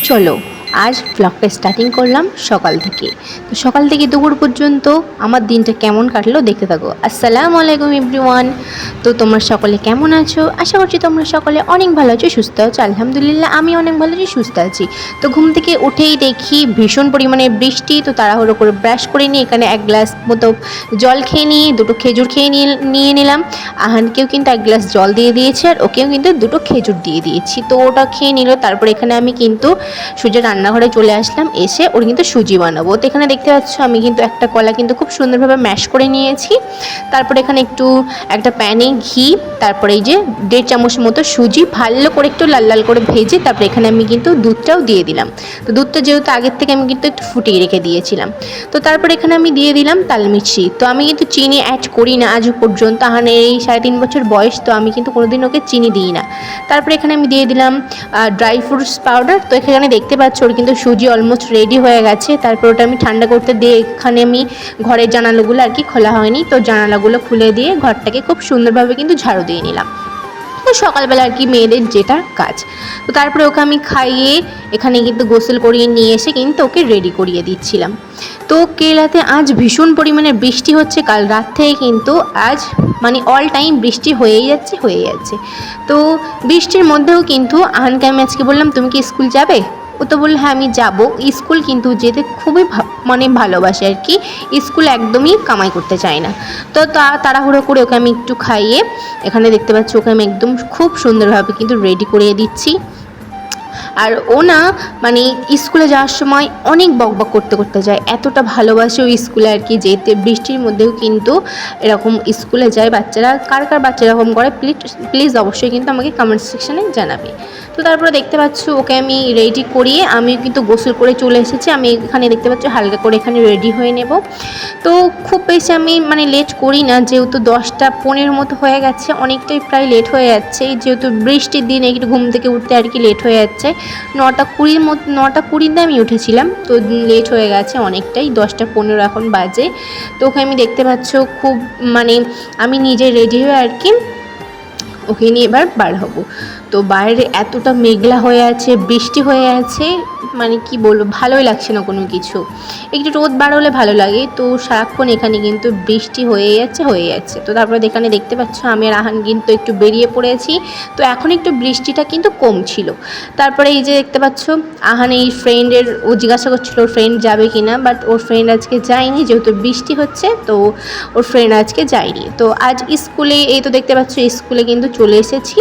চলো আজ ব্লগটা স্টার্টিং করলাম সকাল থেকে। তো সকাল থেকে দুপুর পর্যন্ত আমার দিনটা কেমন কাটলো দেখতে থাকো। আসসালামু আলাইকুম এভরিওয়ান। তো তোমরা সকলে কেমন আছো? আশা করছি তোমরা সকলে অনেক ভালো আছো, সুস্থ আছো। আলহামদুলিল্লাহ আমি অনেক ভালো আছি, সুস্থ আছি। তো ঘুম থেকে উঠেই দেখি ভীষণ পরিমাণে বৃষ্টি। তো তাড়াহুড়ো করে ব্রাশ করে নিয়ে এখানে এক গ্লাস মতো জল খেয়ে নিয়ে দুটো খেজুর খেয়ে নিয়ে নিলাম। আহানকেও কিন্তু এক গ্লাস জল দিয়ে দিয়েছি আর ওকেও কিন্তু দুটো খেজুর দিয়ে দিয়েছি। তো ওটা খেয়ে নিল। তারপর এখানে আমি কিন্তু সুজি রান্নাঘরে চলে আসলাম, এসে ওর কিন্তু সুজি বানাবো। তো এখানে দেখতে পাচ্ছ আমি কিন্তু একটা কলা কিন্তু খুব সুন্দরভাবে ম্যাশ করে নিয়েছি। তারপর এখানে একটা প্যানে ঘি, তারপরে এই যে 1.5 চামচ মতো সুজি ভালো করে একটু লাল লাল করে ভেজে তারপরে এখানে আমি কিন্তু দুধটাও দিয়ে দিলাম। তো দুধটা যেহেতু আগের থেকে আমি কিন্তু একটু ফুটিয়ে রেখে দিয়েছিলাম। তো তারপর এখানে আমি দিয়ে দিলাম তালমিছরি। তো আমি কিন্তু চিনি অ্যাড করি না আজ পর্যন্ত। আহানের এই 3.5 বছর বয়স, তো আমি কিন্তু কোনোদিন ওকে চিনি দিই না। তারপরে এখানে আমি দিয়ে দিলাম ড্রাই ফ্রুটস পাউডার। তো এখানে দেখতে পাচ্ছ ওর কিন্তু সুজি অলমোস্ট রেডি হয়ে গেছে। তারপর ওটা আমি ঠান্ডা করতে দিয়ে এখানে আমি ঘরের জানালাগুলো আর কি খোলা হয়নি, তো জানালাগুলো খুলে দিয়ে ঘরটাকে খুব সুন্দরভাবে কিন্তু ঝাড়ু দিয়ে নিলাম। তো সকালবেলা আর কি মেয়েদের যেটা কাজ। তো তারপরে ওকে আমি খাইয়ে এখানে কিন্তু গোসল করিয়ে নিয়ে এসে কিন্তু ওকে রেডি করিয়ে দিচ্ছিলাম। তো কেরালাতে আজ ভীষণ পরিমাণে বৃষ্টি হচ্ছে। কাল রাত থেকে কিন্তু আজ মানে অল টাইম বৃষ্টি হয়েই যাচ্ছে। তো বৃষ্টির মধ্যেও কিন্তু আহানকে আমি আজকে বললাম তুমি কি স্কুল যাবে? ও তো বললো হ্যাঁ আমি যাব। স্কুল কিন্তু যেতে খুবই মানে ভালোবাসে আর কি, স্কুল একদমই কামাই করতে চায় না। তো তাড়াহুড়ো করে ওকে আমি একটু খাইয়ে এখানে দেখতে পাচ্ছি ওকে আমি একদম খুব সুন্দরভাবে কিন্তু রেডি করিয়ে দিচ্ছি। আর ও না মানে স্কুলে যাওয়ার সময় অনেক বকবক করতে যায়, এতটা ভালোবাসে ও স্কুলে আর কি যেতে। বৃষ্টির মধ্যেও কিন্তু এরকম স্কুলে যায় বাচ্চারা। কার বাচ্চা এরকম করে প্লিজ অবশ্যই কিন্তু আমাকে কমেন্ট সেকশানে জানাবে। তো তারপরে দেখতে পাচ্ছ ওকে আমি রেডি করিয়ে আমি কিন্তু গোসল করে চলে এসেছি। আমি এখানে দেখতে পাচ্ছি হালকা করে এখানে রেডি হয়ে নেব। তো খুব বেশি আমি মানে লেট করি না, যেহেতু 10টা 15 মতো হয়ে গেছে, অনেকটাই প্রায় লেট হয়ে যাচ্ছে। যেহেতু বৃষ্টির দিন একটু ঘুম থেকে উঠতে আর কি লেট হয়ে যাচ্ছে। 9টা 20 আমি উঠেছিলাম, তো লেট হয়ে গেছে অনেকটাই। 10টা 15 এখন বাজে। তো ওকে আমি দেখতে পাচ্ছ খুব মানে আমি নিজে রেডি হয়ে আর কি ওকে নিয়ে এবার বার হব। তো বাইরে এতটা মেঘলা হয়ে আছে, বৃষ্টি হয়ে আছে, মানে কি বলবো, ভালোই লাগছে না কোনো কিছু। একটু রোদ বার হলে ভালো লাগে। তো সারাক্ষণ এখানে কিন্তু বৃষ্টি হয়ে যাচ্ছে। তো তারপরে এখানে দেখতে পাচ্ছ আমি আর আহান কিন্তু একটু বেরিয়ে পড়েছি। তো এখন একটু বৃষ্টিটা কিন্তু কম ছিল। তারপরে এই যে দেখতে পাচ্ছ আহান এই ফ্রেন্ডের, ও জিজ্ঞাসা করছিল ওর ফ্রেন্ড যাবে কি না, বাট ওর ফ্রেন্ড আজকে যায়নি যেহেতু বৃষ্টি হচ্ছে। তো ওর ফ্রেন্ড আজকে যায়নি। তো আজ স্কুলে এই তো দেখতে পাচ্ছ স্কুলে কিন্তু চলে এসেছি।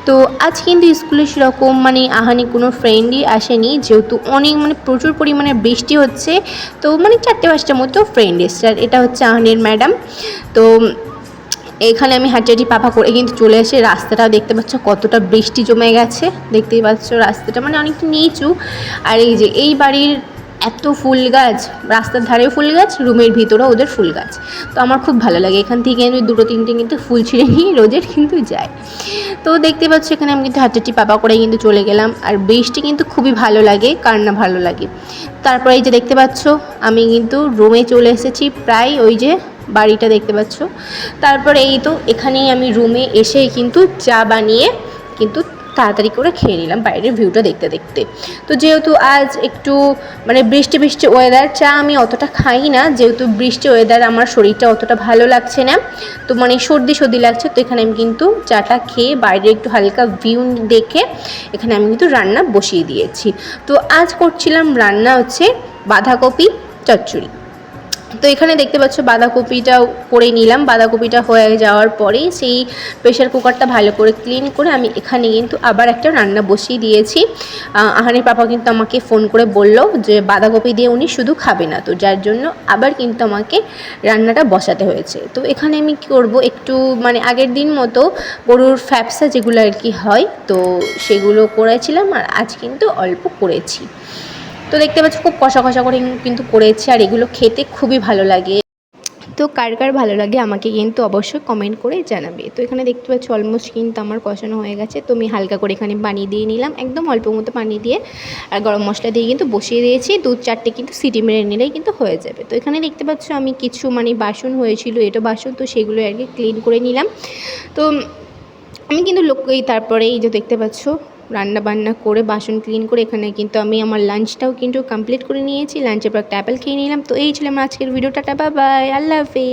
তো আজ কিন্তু স্কুলে সেরকম মানে আহানি কোনো ফ্রেন্ডই আসেনি, যেহেতু অনেক মানে প্রচুর পরিমাণে বৃষ্টি হচ্ছে। তো মানে 4-5টা মতো ফ্রেন্ড এসছে। আর এটা হচ্ছে আহানের ম্যাডাম। তো এখানে আমি হাঁটি পাপা করে কিন্তু চলে এসে রাস্তাটাও দেখতে পাচ্ছ কতটা বৃষ্টি জমে গেছে। দেখতেই পাচ্ছ রাস্তাটা মানে অনেকটা নিচু। আর এই যে এই বাড়ির এত ফুল গাছ, রাস্তার ধারেও ফুল গাছ, রুমের ভিতরেও ওদের ফুল গাছ। তো আমার খুব ভালো লাগে। এখান থেকে আমি 2-3টে কিন্তু ফুল ছিঁড়ে নিয়ে রোজের কিন্তু যাই। তো দেখতে পাচ্ছ এখানে আমি কিন্তু হাঁটি পাপা করে কিন্তু চলে গেলাম। আর বৃষ্টি কিন্তু খুবই ভালো লাগে, কার না ভালো লাগে। তারপরে এই যে দেখতে পাচ্ছ আমি কিন্তু রুমে চলে এসেছি প্রায়, ওই যে বাড়িটা দেখতে পাচ্ছ। তারপরে এই তো এখানেই আমি রুমে এসেই কিন্তু চা বানিয়ে কিন্তু তাড়াতাড়ি করে খেয়ে নিলাম বাইরের ভিউটা দেখতে। তো যেহেতু আজ একটু মানে বৃষ্টি ওয়েদার, চা আমি অতটা খাই না, যেহেতু বৃষ্টি ওয়েদার আমার শরীরটা অতটা ভালো লাগছে না। তো মানে সর্দি লাগছে। তো এখানে আমি কিন্তু চাটা খেয়ে বাইরে একটু হালকা ভিউ দেখে এখানে আমি কিন্তু রান্না বসিয়ে দিয়েছি। তো আজ করছিলাম রান্না হচ্ছে বাঁধাকপি চচ্চড়ি। তো এখানে দেখতে পাচ্ছ বাঁধাকপিটাও করে নিলাম। বাঁধাকপিটা হয়ে যাওয়ার পরেই সেই প্রেশার কুকারটা ভালো করে ক্লিন করে আমি এখানে কিন্তু আবার একটা রান্না বসিয়ে দিয়েছি। আহানের পাপা কিন্তু আমাকে ফোন করে বলল যে বাঁধাকপি দিয়ে উনি শুধু খাবে না, তো যার জন্য আবার কিন্তু আমাকে রান্নাটা বসাতে হয়েছে। তো এখানে আমি কী করবো, একটু মানে আগের দিন মতো গরুর ফ্যাপসা যেগুলো আর কি হয়, তো সেগুলো করেছিলাম আর আজ কিন্তু অল্প করেছি। তো দেখতে পাচ্ছ খুব কষা করে কিন্তু করেছি, আর এগুলো খেতে খুবই ভালো লাগে। তো কার ভালো লাগে আমাকে কিন্তু অবশ্যই কমেন্ট করে জানাবে। তো এখানে দেখতে পাচ্ছ অলমোস্ট কিন্তু আমার কষানো হয়ে গেছে। তো আমি হালকা করে এখানে পানি দিয়ে নিলাম, একদম অল্প মতো পানি দিয়ে, আর গরম মশলা দিয়ে কিন্তু বসিয়ে দিয়েছি। 2-4টে কিন্তু সিটি মেরে নিলেই কিন্তু হয়ে যাবে। তো এখানে দেখতে পাচ্ছ আমি কিছু মানে বাসন হয়েছিল, এটা বাসন, তো সেগুলো আর কি ক্লিন করে নিলাম। তো আমি কিন্তু তারপরে এই যে দেখতে পাচ্ছ রান্না বান্না করে বাসন ক্লিন করে এখানে কিন্তু আমি আমার লাঞ্চটাও কিন্তু কমপ্লিট করে নিয়েছি। লাঞ্চের পর একটা অ্যাপেল খেয়ে নিলাম। তো এই ছিল আমার আজকের ভিডিওটা। বাই বাই, আল্লাহ হাফেজ।